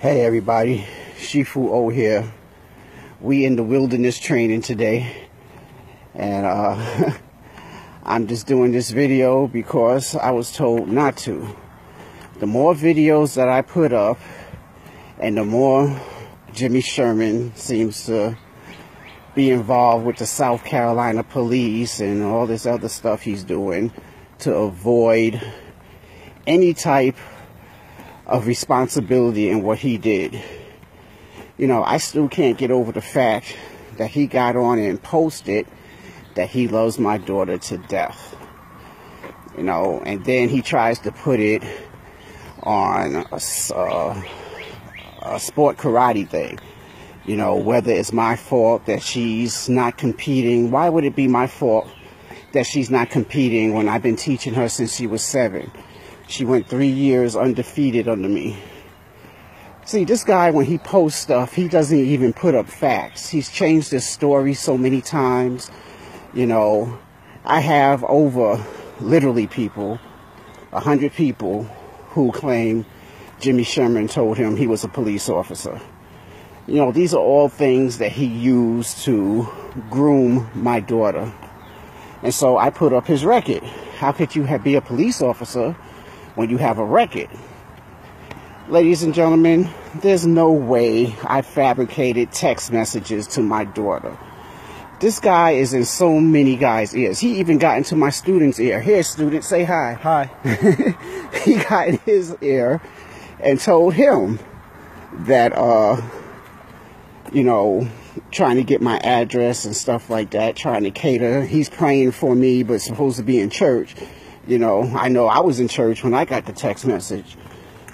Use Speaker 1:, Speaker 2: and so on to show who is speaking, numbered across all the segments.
Speaker 1: Hey everybody, Shifu O here. We in the wilderness training today, and I'm just doing this video because I was told not to. The more videos that I put up, and the more Jimmy Sherman seems to be involved with the South Carolina police and all this other stuff he's doing to avoid any type of responsibility in what he did. You know, I still can't get over the fact that he got on and posted that he loves my daughter to death. You know, and then he tries to put it on a sport karate thing. You know, whether it's my fault that she's not competing. Why would it be my fault that she's not competing when I've been teaching her since she was 7? She went 3 years undefeated under me. See, this guy, when he posts stuff, he doesn't even put up facts. He's changed his story so many times. You know, I have over, literally people, 100 people who claim Jimmy Sherman told him he was a police officer. You know, these are all things that he used to groom my daughter. And so I put up his record. How could you be a police officer when you have a record? Ladies and gentlemen, there's no way I fabricated text messages to my daughter. This guy is in so many guys' ears. He even got into my student's ear. Here, student, say hi.
Speaker 2: Hi.
Speaker 1: He got in his ear and told him that, you know, trying to get my address and stuff like that, trying to cater. He's praying for me, but supposed to be in church. You know I was in church when I got the text message.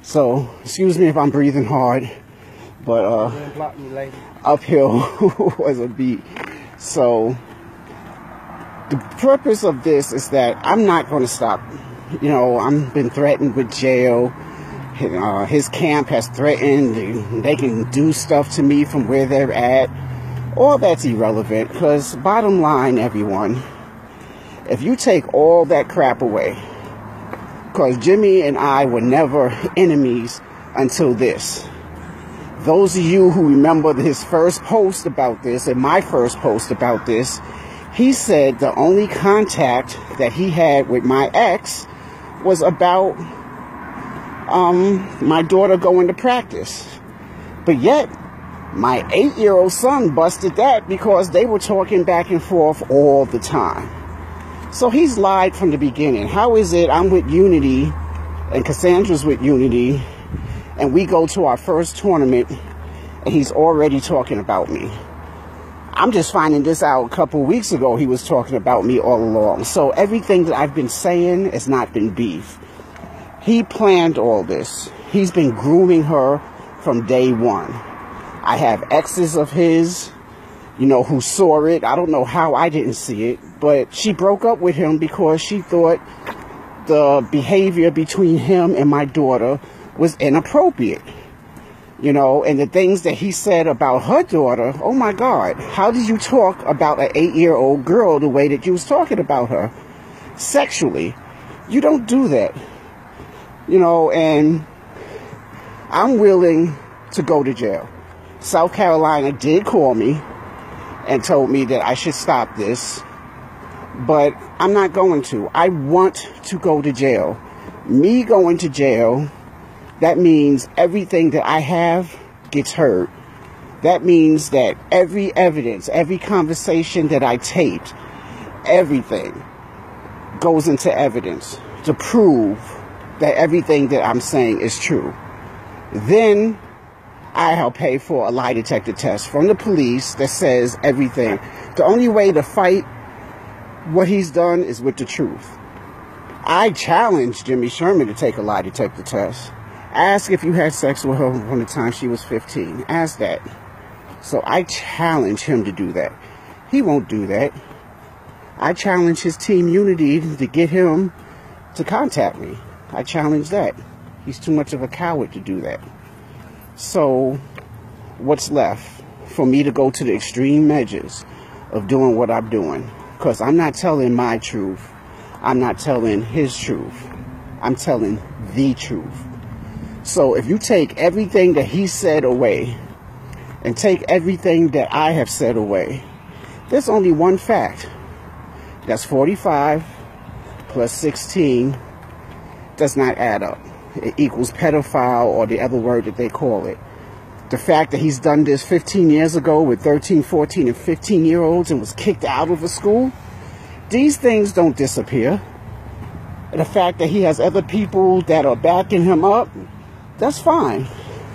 Speaker 1: So, excuse me if I'm breathing hard, but uphill was a beat. So, the purpose of this is that I'm not going to stop. You know, I've been threatened with jail. His camp has threatened they can do stuff to me from where they're at. All that's irrelevant, because bottom line, everyone, if you take all that crap away, because Jimmy and I were never enemies until this. Those of you who remember his first post about this and my first post about this, he said the only contact that he had with my ex was about my daughter going to practice. But yet, my 8-year-old son busted that because they were talking back and forth all the time. So he's lied from the beginning. How is it I'm with Unity and Cassandra's with Unity and we go to our first tournament and he's already talking about me? I'm just finding this out a couple weeks ago. He was talking about me all along. So everything that I've been saying has not been beef. He planned all this. He's been grooming her from day one. I have exes of his, you know, who saw it. I don't know how I didn't see it, but she broke up with him because she thought the behavior between him and my daughter was inappropriate. You know, and the things that he said about her daughter, oh my God, how did you talk about an 8-year-old girl the way that you was talking about her sexually? You don't do that. You know, and I'm willing to go to jail. South Carolina did call me and told me that I should stop this, but I'm not going to. I want to go to jail. Me going to jail, that means everything that I have gets heard. That means that every evidence, every conversation that I taped, everything goes into evidence to prove that everything that I'm saying is true. Then I'll pay for a lie detector test from the police that says everything. The only way to fight what he's done is with the truth. I challenge Jimmy Sherman to take a lie detector test. Ask if you had sex with her from the time she was 15. Ask that. So I challenge him to do that. He won't do that. I challenge his team Unity to get him to contact me. I challenge that. He's too much of a coward to do that. So, what's left? For me to go to the extreme measures of doing what I'm doing. Because I'm not telling my truth. I'm not telling his truth. I'm telling the truth. So if you take everything that he said away and take everything that I have said away, there's only one fact. That's 45 plus 16 does not add up. It equals pedophile, or the other word that they call it. The fact that he's done this 15 years ago with 13, 14, and 15-year-olds and was kicked out of a school, these things don't disappear. And the fact that he has other people that are backing him up, that's fine.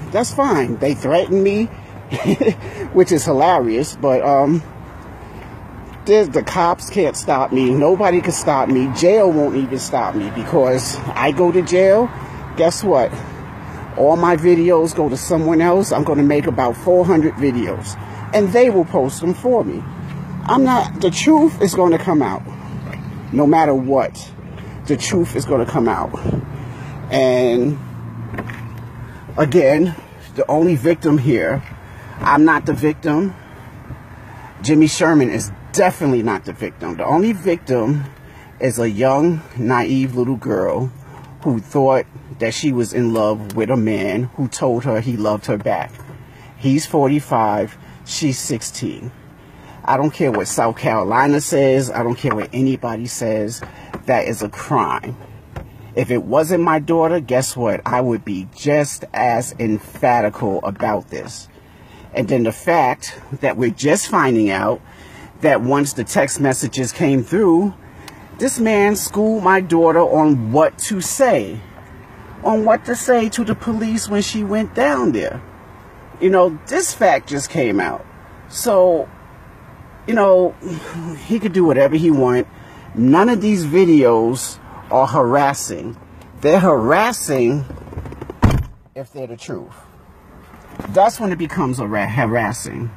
Speaker 1: That's fine. They threaten me, which is hilarious, but the cops can't stop me. Nobody can stop me. Jail won't even stop me, because I go to jail. Guess what? All my videos go to someone else. I'm going to make about 400 videos, and they will post them for me. The truth is going to come out. No matter what, the truth is going to come out. And again, the only victim here, I'm not the victim. Jimmy Sherman is definitely not the victim. The only victim is a young, naive little girl who thought that she was in love with a man who told her he loved her back. He's 45, she's 16. I don't care what South Carolina says. I don't care what anybody says. That is a crime. If it wasn't my daughter, guess what? I would be just as emphatical about this. And then the fact that we're just finding out that once the text messages came through, this man schooled my daughter on what to say. On what to say to the police when she went down there. You know, this fact just came out. So, you know, he could do whatever he wants. None of these videos are harassing. They're harassing if they're the truth. That's when it becomes harassing.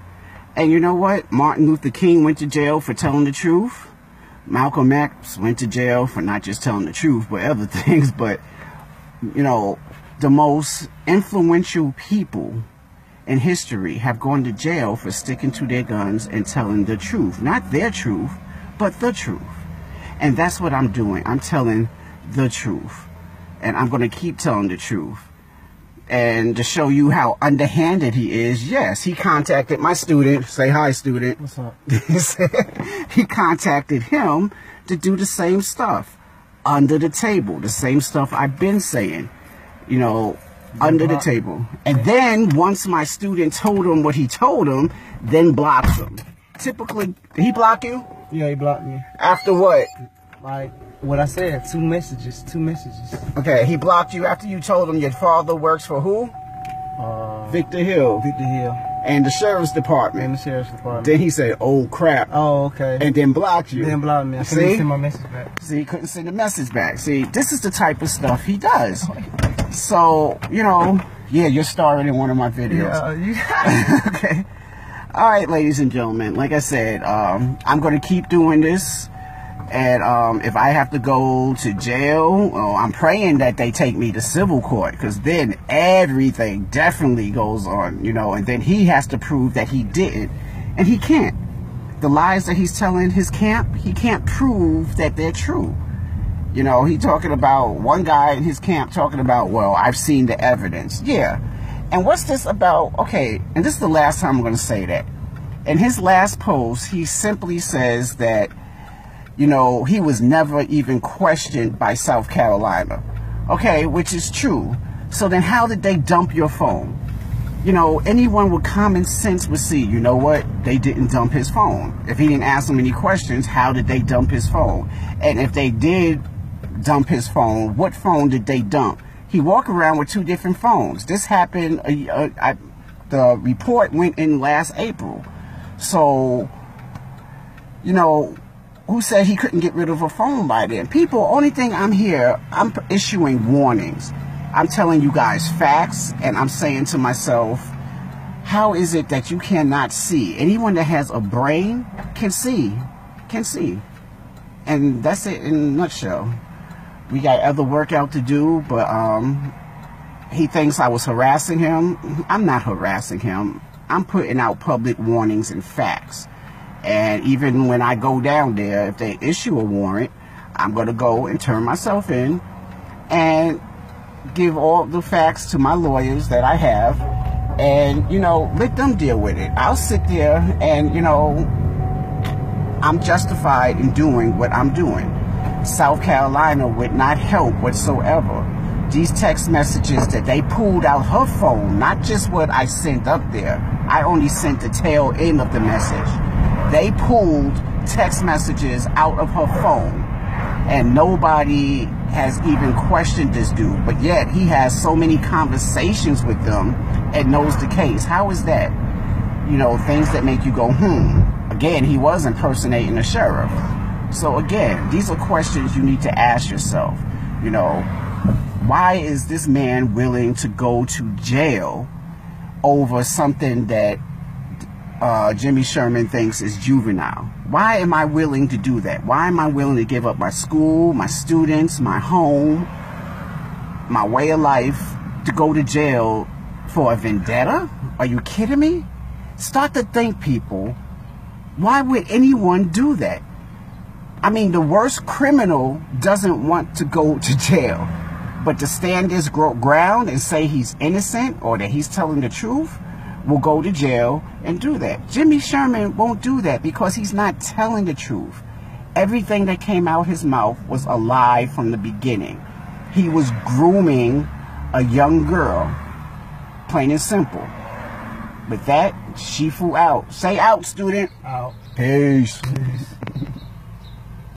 Speaker 1: And you know what? Martin Luther King went to jail for telling the truth. Malcolm X went to jail for not just telling the truth, but other things. But, you know, the most influential people in history have gone to jail for sticking to their guns and telling the truth. Not their truth, but the truth. And that's what I'm doing. I'm telling the truth. And I'm going to keep telling the truth. And to show you how underhanded he is, yes, he contacted my student. Say hi, student.
Speaker 2: What's up?
Speaker 1: He contacted him to do the same stuff under the table. The same stuff I've been saying, you know, under the table. And then once my student told him what he told him, then blocked him. Typically, did he block you?
Speaker 2: Yeah, he blocked me.
Speaker 1: After what?
Speaker 2: Like what I said, two messages.
Speaker 1: Okay, he blocked you after you told him your father works for who? Victor Hill.
Speaker 2: Victor Hill.
Speaker 1: And the sheriff's department.
Speaker 2: And the sheriff's department.
Speaker 1: Then he said, oh crap.
Speaker 2: Oh, okay.
Speaker 1: And then blocked you.
Speaker 2: Then blocked me. I couldn't send my message back.
Speaker 1: See, he couldn't send the message back. See, this is the type of stuff he does. So, you know, yeah, you're starring in one of my videos.
Speaker 2: Yeah,
Speaker 1: okay. All right, ladies and gentlemen, like I said, I'm going to keep doing this. And if I have to go to jail, I'm praying that they take me to civil court, because then everything definitely goes on, you know, and then he has to prove that he didn't. And he can't. The lies that he's telling his camp, he can't prove that they're true. You know, he talking about, one guy in his camp talking about, well, I've seen the evidence. Yeah. And what's this about? Okay, and this is the last time I'm going to say that. In his last post, he simply says that, you know, he was never even questioned by South Carolina. Okay, which is true. So then how did they dump your phone? You know, anyone with common sense would see, you know what? They didn't dump his phone. If he didn't ask them any questions, how did they dump his phone? And if they did dump his phone, what phone did they dump? He walked around with two different phones. This happened, the report went in last April. So, you know, who said he couldn't get rid of a phone by then? People, only thing I'm issuing warnings. I'm telling you guys facts, and I'm saying to myself, how is it that you cannot see? Anyone that has a brain can see. And that's it in a nutshell. We got other work out to do, but he thinks I was harassing him. I'm not harassing him. I'm putting out public warnings and facts. And even when I go down there, if they issue a warrant, I'm going to go and turn myself in and give all the facts to my lawyers that I have, and, you know, let them deal with it. I'll sit there and, you know, I'm justified in doing what I'm doing. South Carolina would not help whatsoever. These text messages that they pulled out her phone, not just what I sent up there. I only sent the tail end of the message. They pulled text messages out of her phone, and nobody has even questioned this dude, but yet he has so many conversations with them and knows the case. How is that? You know, things that make you go, Again, he was impersonating a sheriff. So again, these are questions you need to ask yourself. You know, why is this man willing to go to jail over something that Jimmy Sherman thinks is juvenile? Why am I willing to do that? Why am I willing to give up my school, my students, my home, my way of life to go to jail for a vendetta? Are you kidding me? Start to think, people. Why would anyone do that? I mean, the worst criminal doesn't want to go to jail, but to stand his ground and say he's innocent or that he's telling the truth, will go to jail and do that. Jimmy Sherman won't do that because he's not telling the truth. Everything that came out his mouth was a lie from the beginning. He was grooming a young girl, plain and simple. With that, Shifu out. Say out, student.
Speaker 2: Out.
Speaker 1: Peace.
Speaker 2: Peace.